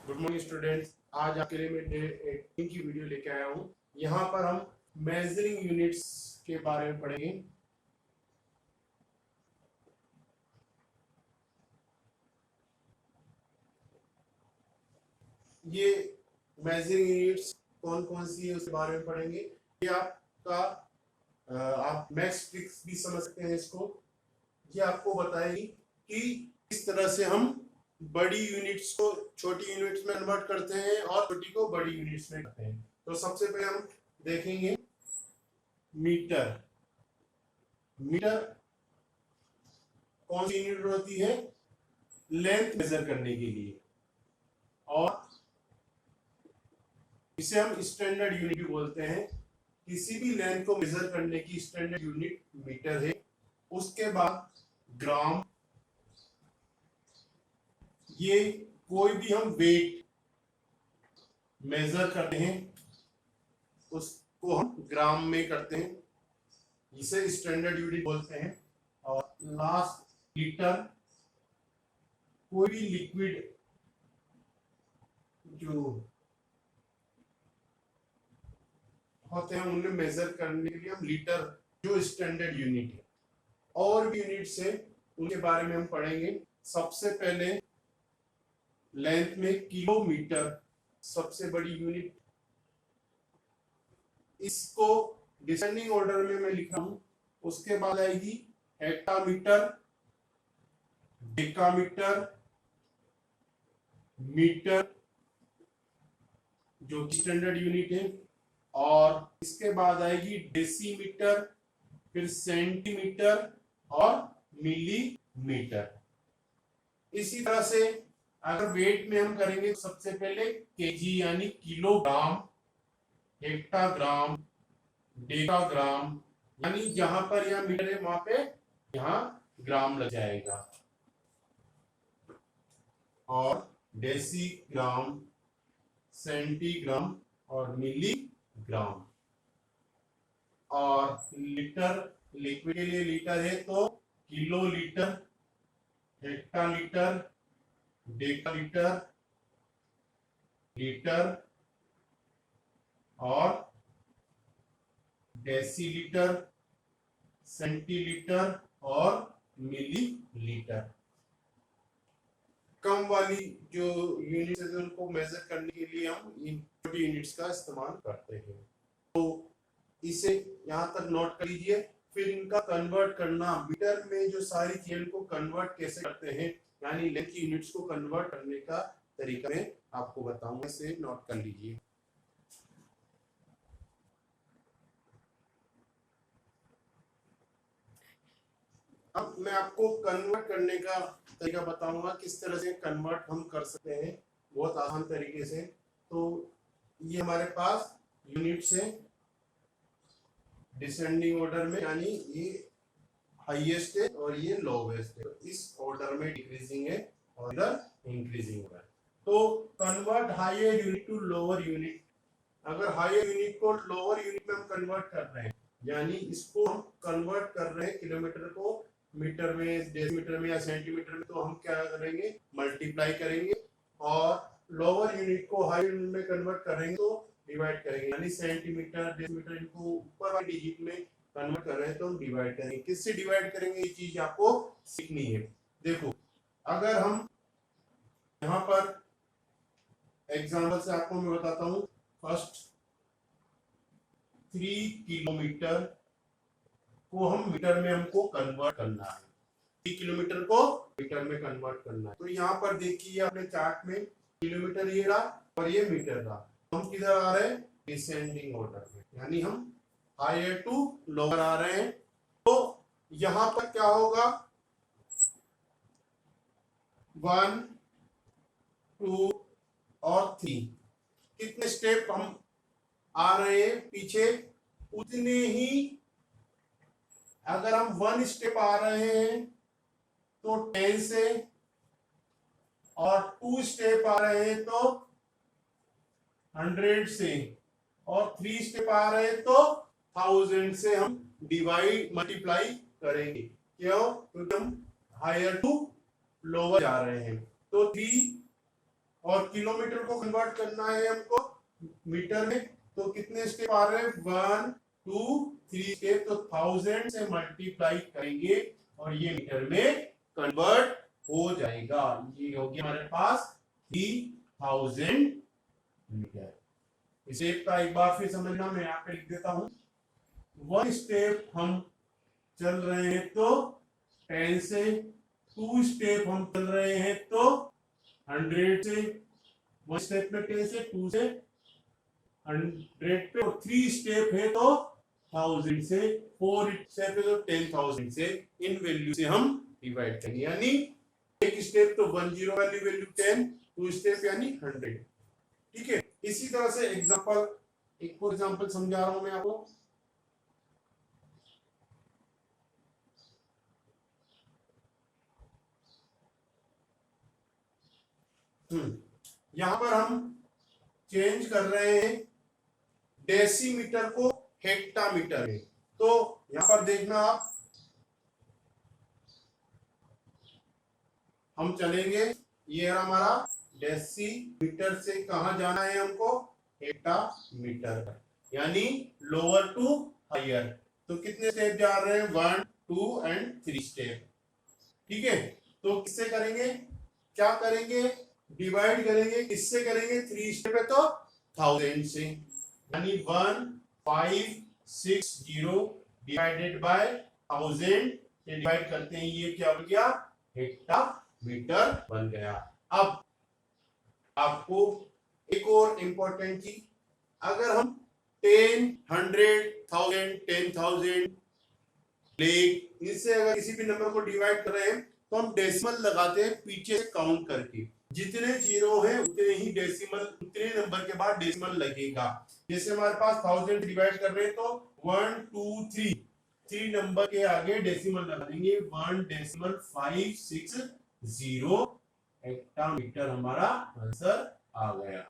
Good morning students. आज आपके लिए मैं टेन की वीडियो लेके आया हूँ। यहाँ पर हम मेजरिंग यूनिट्स के बारे में पढ़ेंगे। ये मेजरिंग यूनिट्स कौन कौन सी है उसके बारे में पढ़ेंगे। ये आपका आप मैक्स ट्रिक्स भी समझ सकते हैं इसको। ये आपको बताएगी कि किस तरह से हम बड़ी यूनिट्स को छोटी यूनिट्स में कन्वर्ट करते हैं और छोटी को बड़ी यूनिट्स में करते हैं। तो सबसे पहले हम देखेंगे मीटर। मीटर कौन सी यूनिट होती है? लेंथ मेजर करने के लिए, और इसे हम स्टैंडर्ड यूनिट भी बोलते हैं। किसी भी लेंथ को मेजर करने की स्टैंडर्ड यूनिट मीटर है। उसके बाद ग्राम, ये कोई भी हम वेट मेजर करते हैं उसको हम ग्राम में करते हैं, इसे स्टैंडर्ड यूनिट बोलते हैं। और लास्ट लीटर, कोई भी लिक्विड जो होते हैं उन्हें मेजर करने के लिए हम लीटर, जो स्टैंडर्ड यूनिट है। और भी यूनिट्स है, उनके बारे में हम पढ़ेंगे। सबसे पहले लेंथ में किलोमीटर सबसे बड़ी यूनिट। इसको डिसेंडिंग ऑर्डर में मैं लिख रहा हूं। उसके बाद आएगी हेक्टामीटर, डेकामीटर, मीटर जो स्टैंडर्ड यूनिट है, और इसके बाद आएगी डेसीमीटर, फिर सेंटीमीटर और मिलीमीटर। इसी तरह से अगर वेट में हम करेंगे तो सबसे पहले केजी यानी किलोग्राम, हेक्टाग्राम, डेकाग्राम, यानी जहां पर यह मीटर है वहां पे यहां ग्राम लग जाएगा, और डेसीग्राम, सेंटीग्राम और मिलीग्राम। और लीटर, लिक्विड के लिए लीटर है तो किलो लीटर, हेक्टालीटर, डेकालीटर, लीटर और डेसीलीटर, सेंटीलीटर और मिलीलीटर। कम वाली जो यूनिट्स है उनको मेजर करने के लिए हम इन छोटी यूनिट्स का इस्तेमाल करते हैं। तो इसे यहाँ तक नोट कर लीजिए। फिर इनका कन्वर्ट करना, मीटर में जो सारी चीजों को कन्वर्ट कैसे करते हैं, यानी लेंथ की यूनिट्स को कन्वर्ट करने का तरीका मैं आपको बताऊंगा, इसे नोट कर लीजिए। अब मैं आपको कन्वर्ट करने का तरीका बताऊंगा, किस तरह से कन्वर्ट हम कर सकते हैं बहुत आसान तरीके से। तो ये हमारे पास यूनिट्स है डिसेंडिंग ऑर्डर में, यानी ये हाईएस्ट है और ये लोवेस्ट है। तो इस ऑर्डर में डिक्रीजिंग है और इधर इंक्रीजिंग है। तो convert higher unit to lower unit. अगर हायर यूनिट को लोअर यूनिट में हम कन्वर्ट कर रहे हैं, यानी इसको हम कन्वर्ट कर रहे हैं किलोमीटर को मीटर में, डेसीमीटर में या सेंटीमीटर में, तो हम क्या करेंगे, मल्टीप्लाई करेंगे। और लोअर यूनिट को हाई यूनिट में कन्वर्ट करेंगे तो डिवाइड करेंगे, यानी सेंटीमीटर, डेसीमीटर, इनको ऊपर वाली डिजिट में कन्वर्ट कर रहे हैं तो हम डिवाइड करेंगे। किससे डिवाइड करेंगे, ये चीज आपको सीखनी है। देखो, अगर हम यहाँ पर एग्जांपल से आपको मैं बताता हूँ। फर्स्ट 3 किलोमीटर को हम मीटर में हमको कन्वर्ट करना है। 3 किलोमीटर को मीटर में कन्वर्ट करना है। तो यहाँ पर देखिए अपने चार्ट में किलोमीटर ये रहा और ये मीटर रहा। तो हम किधर आ रहे हैं, डिसेंडिंग ऑर्डर में, यानी हम हायर टू लोअर आ रहे हैं। तो यहाँ पर क्या होगा, 1, 2 और 3, कितने स्टेप हम आ रहे हैं पीछे, उतने ही। अगर हम 1 स्टेप आ रहे हैं तो 10 से, और 2 स्टेप आ रहे हैं तो 100 से, और 3 स्टेप आ रहे हैं तो 1000 से हम डिवाइड, मल्टीप्लाई करेंगे। क्यों? क्योंकि हम हायर टू लोअर जा रहे हैं। तो 3 और किलोमीटर को कन्वर्ट करना है हमको मीटर में, तो कितने स्टेप आ रहे हैं, 1 2 3 स्टेप, तो 1000 से मल्टीप्लाई करेंगे और ये मीटर में कन्वर्ट हो जाएगा। ये हो गया हमारे पास 3000 मीटर। स्टेप का एक बार फिर समझना, मैं यहाँ पे लिख देता हूं। 1 स्टेप हम चल रहे हैं तो 10 से, 2 स्टेप हम चल रहे हैं तो 100 से, 1 स्टेप में 10 से, 2 से 100 पे, और 3 स्टेप है तो 1000 से, 4 स्टेप है तो 10,000 से, इन वैल्यू से हम डिवाइड करेंगे। यानी एक स्टेप तो 10 वाली वैल्यू 10, 2 स्टेप यानी 100। ठीक है, इसी तरह से एग्जांपल, एक और एग्जांपल समझा रहा हूं मैं आपको। यहां पर हम चेंज कर रहे हैं डेसीमीटर को हेक्टामीटर में। तो यहां पर देखना आप, हम चलेंगे, ये हमारा डेसीमीटर से कहां जाना है हमको, हेक्टामीटर, यानी लोअर टू हायर। तो कितने स्टेप जा रहे हैं, 1 2 एंड 3 स्टेप। ठीक है, तो किससे करेंगे, क्या करेंगे, डिवाइड करेंगे, किससे करेंगे, 3 स्टेप है तो 1000 से, यानी 1560 डिवाइडेड बाय 1000 से डिवाइड करते हैं, ये क्या हो गया, हेक्टामीटर बन गया। अब आपको एक और इंपॉर्टेंट चीज, अगर हम 10 100 1000 10,000 लेख, इससे अगर किसी भी नंबर को डिवाइड कर रहे हैं तो हम डेसिमल लगाते हैं पीछे से काउंट करके, जितने जीरो है उतने ही डेसिमल, उतने नंबर के बाद डेसिमल लगेगा। जैसे हमारे पास 1000 डिवाइड कर रहे हैं तो 1 2 3 3 नंबर के आगे डेसिमल लगा देंगे, 1.560 हेक्टामीटर हमारा आंसर आ गया।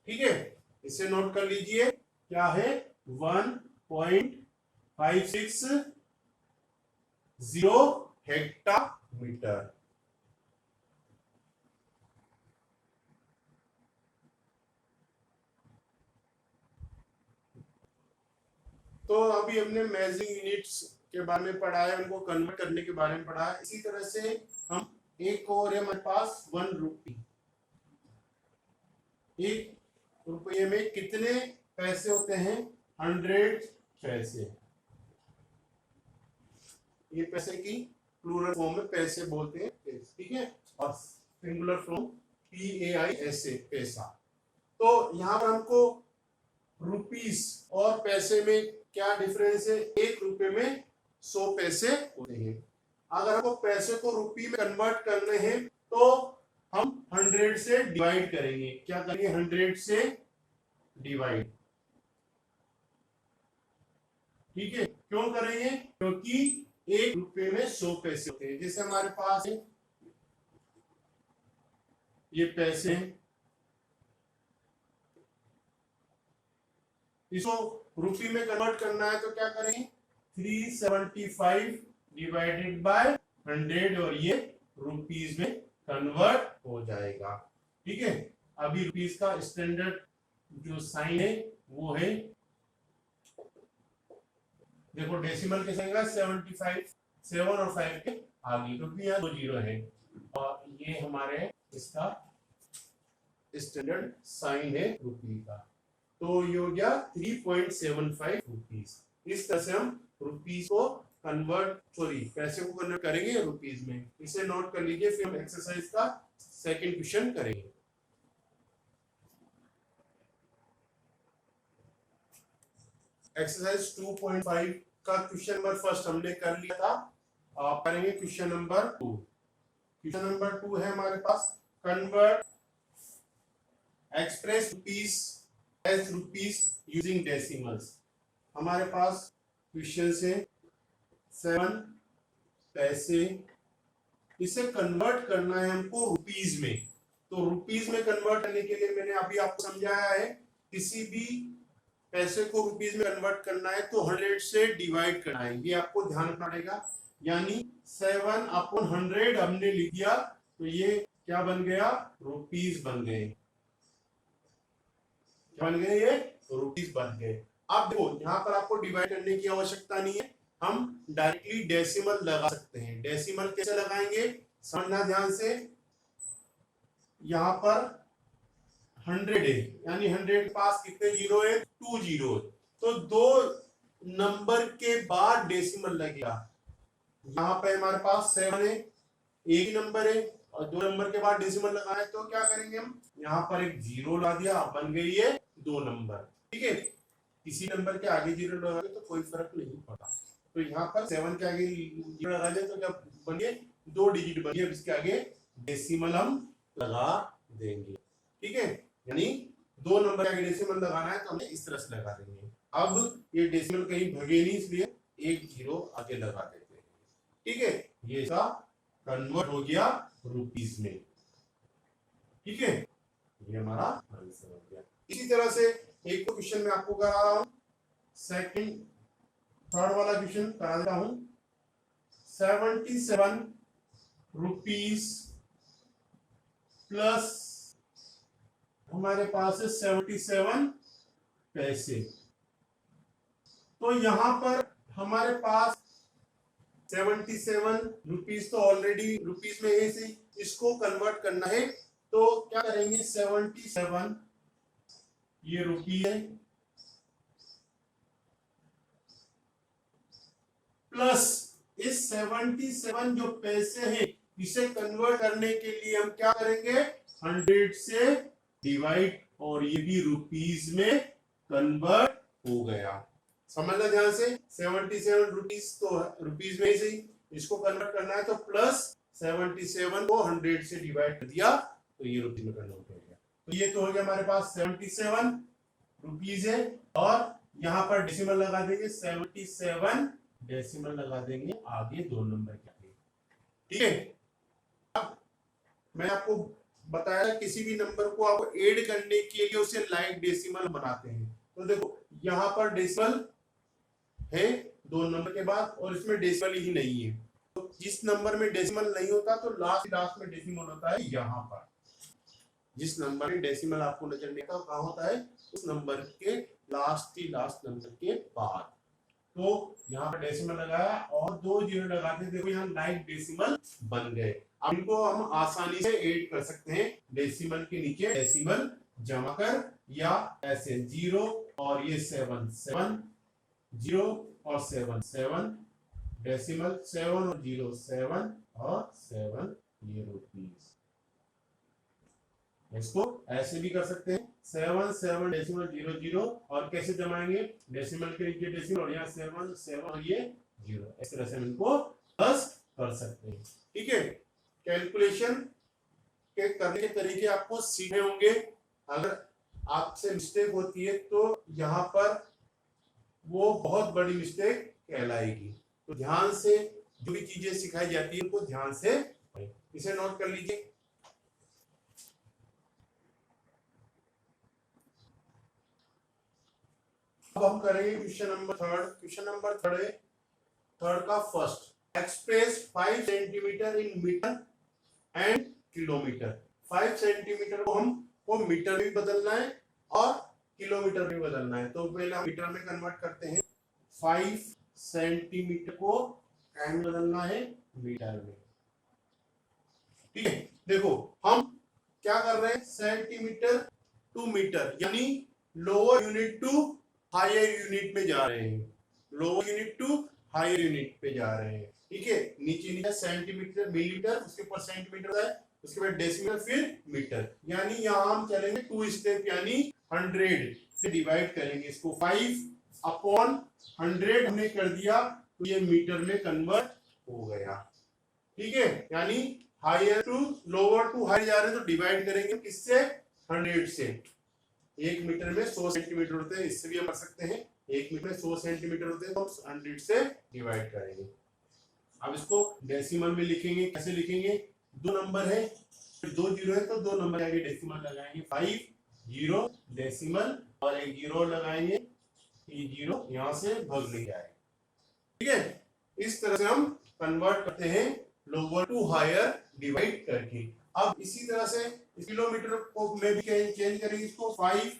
ठीक है, इसे नोट कर लीजिए, क्या है, 1.560 हेक्टामीटर। तो अभी हमने मेजरिंग यूनिट्स के बारे में पढ़ा है, उनको कन्वर्ट करने के बारे में पढ़ा है। इसी तरह से हम एक और है हमारे पास 1 रुपी। 1 रुपये में कितने पैसे होते हैं, 100 पैसे। ये पैसे की प्लूरल फॉर्म में पैसे बोलते हैं, ठीक है, और सिंगुलर फॉर्म PAISA, पैसा। तो यहाँ पर हमको रुपीस और पैसे में क्या डिफरेंस है, 1 रुपए में 100 पैसे होते हैं। अगर हमको पैसे को रुपी में कन्वर्ट करने हैं तो हम 100 से डिवाइड करेंगे। क्या करेंगे, 100 से डिवाइड। ठीक है, क्यों करेंगे, क्योंकि 1 रुपए में 100 पैसे होते हैं। जैसे हमारे पास है ये पैसे, इसको रुपी में कन्वर्ट करना है तो क्या करेंगे, 375 डिवाइडेड बाय 100, और ये रुपीस में कन्वर्ट हो जाएगा। ठीक है, अभी रुपीस का स्टैंडर्ड जो साइन है वो है, देखो डेसिमल कैसे आएगा, 75 7 और 5 के आगे, क्योंकि यहाँ 2 जीरो है, और ये हमारे इसका स्टैंडर्ड साइन है रुपी का। तो ये हो गया 3.75 रुपीस। इस तरह से हम रुपीस को कन्वर्ट, सॉरी पैसे को कन्वर्ट करेंगे रुपीस में। इसे नोट कर लीजिए, फिर हम एक्सरसाइज का सेकंड क्वेश्चन करेंगे। एक्सरसाइज 2.5 का क्वेश्चन नंबर फर्स्ट हमने कर लिया था, आप करेंगे क्वेश्चन नंबर 2। क्वेश्चन नंबर 2 है हमारे पास, convert express rupees as rupees using decimals. हमारे पास क्वेश्चन से 7 पैसे, इसे कन्वर्ट करना है हमको रुपीस में। तो रुपीस में कन्वर्ट करने के लिए मैंने अभी आपको समझाया है, किसी भी पैसे को रुपीस में कन्वर्ट करना है तो 100 से डिवाइड करना है, ये आपको ध्यान पड़ेगा। यानी 7/100 हमने लिख दिया, तो ये क्या बन गया, रुपीस बन गए, क्या बन गए, ये रुपीस बन गए। अब देखो यहाँ पर आपको डिवाइड करने की आवश्यकता नहीं है, हम डायरेक्टली डेसिमल लगा सकते हैं। डेसिमल कैसे लगाएंगे, समझना ध्यान से। यहाँ पर 100 है, यानी 100 के पास कितने जीरो है, 2 जीरो, तो 2 नंबर के बाद डेसिमल लगेगा। यहाँ पे हमारे पास 7 है, एक ही नंबर है, और 2 नंबर के बाद डेसिमल लगाए तो क्या करेंगे हम, यहाँ पर एक जीरो लगा दिया, बन गई है 2 नंबर। ठीक है, किसी नंबर के आगे जीरो लगाए तो कोई फर्क नहीं पड़ता। तो यहाँ पर 7 के आगे जीरो लगा दिया तो क्या बन गए, 2 डिजिट बन गए, इसके आगे डेसिमल हम लगा देंगे। ठीक है, यानी 2 नंबर के आगे डेसिमल लगाना है तो हमें इस तरह से लगा देंगे। अब ये डेसिमल कहीं भगे नहीं, इसलिए एक जीरो आगे लगा देते हैं। ठीक है, ये इसका कन्वर्ट हो गया रुपीस में। ठीक है, ये हमारा आंसर हो गया। इसी तरह से एक क्वेश्चन मैं आपको करा रहा हूं, सेकंड थर्ड वाला क्वेश्चन करा देता हूं। 77 रुपीस प्लस हमारे पास है 77 पैसे। तो यहां पर हमारे पास 77 रुपीस तो ऑलरेडी रुपीस में है, से इसको कन्वर्ट करना है तो क्या करेंगे, 77 ये रुपी है प्लस इस 77 जो पैसे हैं इसे कन्वर्ट करने के लिए हम क्या करेंगे, 100 से डिवाइड, और ये भी रुपीस में कन्वर्ट हो गया। समझना ध्यान से, 77 रुपीस तो रुपीस में ही सही, इसको कन्वर्ट करना है तो प्लस 77 को 100 से डिवाइड कर दिया तो ये रुपीस में कन्वर्ट हो गया। तो ये तो हो गया हमारे पास 77 रुपीस है, और यहाँ पर डेसिमल लगा देंगे, 77 डेसिमल लगा देंगे आगे 2 नंबर के आगे। ठीक है, अब मैं आपको बताया किसी भी नंबर को आप ऐड करने के लिए उसे लाइक डेसिमल बनाते हैं। तो देखो यहाँ पर डेसिमल है 2 नंबर के बाद, और इसमें डेसिमल ही नहीं है, तो जिस नंबर में डेसिमल नहीं होता तो लास्ट में डेसिमल होता है। यहाँ पर जिस नंबर में डेसिमल आपको नजर नहीं आता कहाँ होता है, उस नंबर के लास्ट नंबर के बाद। तो यहाँ पर डेसिमल लगाया और 2 जीरो लगाते, देखो यहाँ लाइक डेसिमल बन गए। अब इनको हम आसानी से ऐड कर सकते हैं, डेसिमल के नीचे डेसिमल जमा कर, या ऐसे 0 और ये 7 7 0 और 7 7 डेसिमल 7 और 0 7 और 7 ये रुपीस। इसको ऐसे भी कर सकते हैं, 7 7 डेसिमल 0 0, और कैसे जमाएंगे, डेसिमल के नीचे डेसिमल और यहाँ 7 7 और ये 0, इस तरह से हम इनको प्लस कर सकते हैं। ठीक है, कैलकुलेशन के करने के तरीके आपको सीखे होंगे। अगर आपसे मिस्टेक होती है तो यहाँ पर वो बहुत बड़ी मिस्टेक कहलाएगी। तो ध्यान से जो भी चीजें सिखाई जाती है उनको ध्यान से पढ़ें। इसे नोट कर लीजिए। अब हम करेंगे question number third. Question number third है, थर्ड का first, express 5 centimetre in metre and kilometre. 5 centimetre को हमको मीटर में बदलना है और किलोमीटर में बदलना है। तो पहले हम मीटर में कन्वर्ट करते हैं, 5 सेंटीमीटर को एंड बदलना है मीटर में। ठीक है, देखो हम क्या कर रहे हैं, सेंटीमीटर टू मीटर, यानी lower unit to higher unit में जा रहे हैं, lower unit to higher unit पे जा रहे हैं। ठीक है, नीचे नीचे सेंटीमीटर मिलीमीटर, उसके ऊपर सेंटीमीटर है, उसके बाद डेसिमल, फिर मीटर, यानी यहाँ हम चलेंगे 2 स्टेप, यानी 100 से डिवाइड करेंगे इसको। 5 अपॉन 100 हमने कर दिया तो ये मीटर में कन्वर्ट हो गया। ठीक है, यानी higher to lower to higher जा रहे हैं तो डिवाइड करेंगे किससे, 100 से। 1 मीटर में 100 सेंटीमीटर होते हैं, इससे भी हम कर सकते हैं, 1 मीटर में 100 सेंटीमीटर होते हैं तो 100 से डिवाइड करेंगे। अब इसको डेसिमल में लिखेंगे, कैसे लिखेंगे, 2 नंबर है, 2 जीरो है तो 2 नंबर आगे डेसिमल लगाएंगे, 5 0 डेसिमल और एक 0 लगाएंगे, ये 0 यहाँ से भाग नहीं आएगा। ठीक है, इस तरह से हम कन्वर्ट करते हैं लोअर टू हायर डिवाइड करके। अब इसी तरह से किलोमीटर को में भी चेंज करेंगे, इसको 5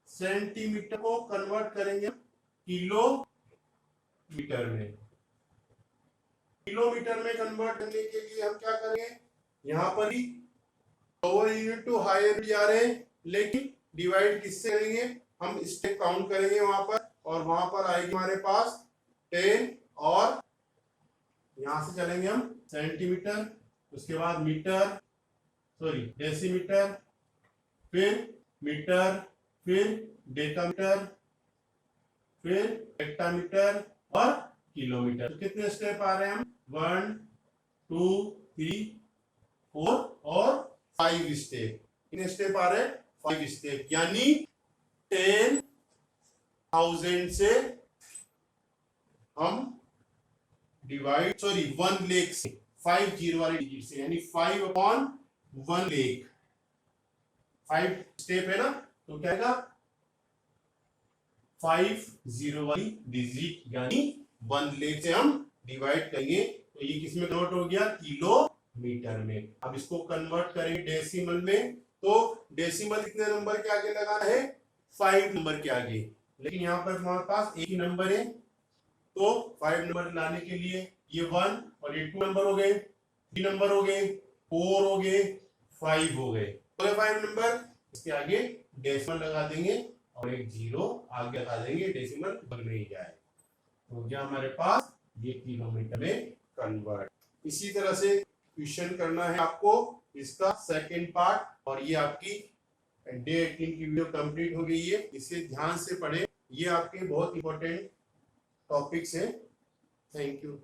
सेंटीमीटर को कन्वर्ट करेंगे किलोमीटर में। किलोमीटर में कन्वर्ट करने के लिए हम क्या करेंगे, यहाँ पर ही lower unit to higher unit जा रहे हैं, लेकिन डिवाइड किससे करेंगे, हम स्टेप काउंट करेंगे वहां पर, और वहां पर आएगी हमारे पास 10, और यहां से चलेंगे हम सेंटीमीटर, उसके बाद मीटर, सॉरी डेसीमीटर, फिर मीटर, फिर डेकामीटर, फिर हेक्टामीटर और किलोमीटर। तो कितने स्टेप आ रहे हैं हम, 1 2 3 4 और 5 स्टेप। कितने स्टेप आ रहे हैं, 5 स्टेप, यानी 10,000 से हम डिवाइड, सॉरी 1 लाख से, 5 जीरो वाले डिजिट से, यानी 5/1 लाख, 5 स्टेप है ना, तो क्या आएगा 5 जीरो वाली डिजिट, यानी 1 लाख से हम डिवाइड करेंगे, तो ये किसमें कन्वर्ट हो गया, किलोमीटर में। अब इसको कन्वर्ट करेंगे डेसिमल में, तो डेसिमल कितने नंबर के आगे लगाना है, 5 नंबर के आगे, लेकिन यहाँ पर हमारे पास एक ही नंबर है, तो 5 नंबर लाने के लिए ये 1 और ये 2 नंबर हो गए, 3 नंबर हो गए, 4 हो गए, 5 हो गए, 5 नंबर, इसके आगे डेसिमल लगा देंगे और एक जीरो आगे लगा देंगे, डेसिमल बन नहीं जाए, तो क्या हमारे पास ये किलोमीटर में कन्वर्ट। इसी तरह से क्वेश्चन करना है आपको इसका सेकंड पार्ट, और ये आपकी डे 18 की वीडियो कंप्लीट हो गई है, इसे ध्यान से पढ़ें, ये आपके बहुत इंपॉर्टेंट टॉपिक्स हैं। Thank you.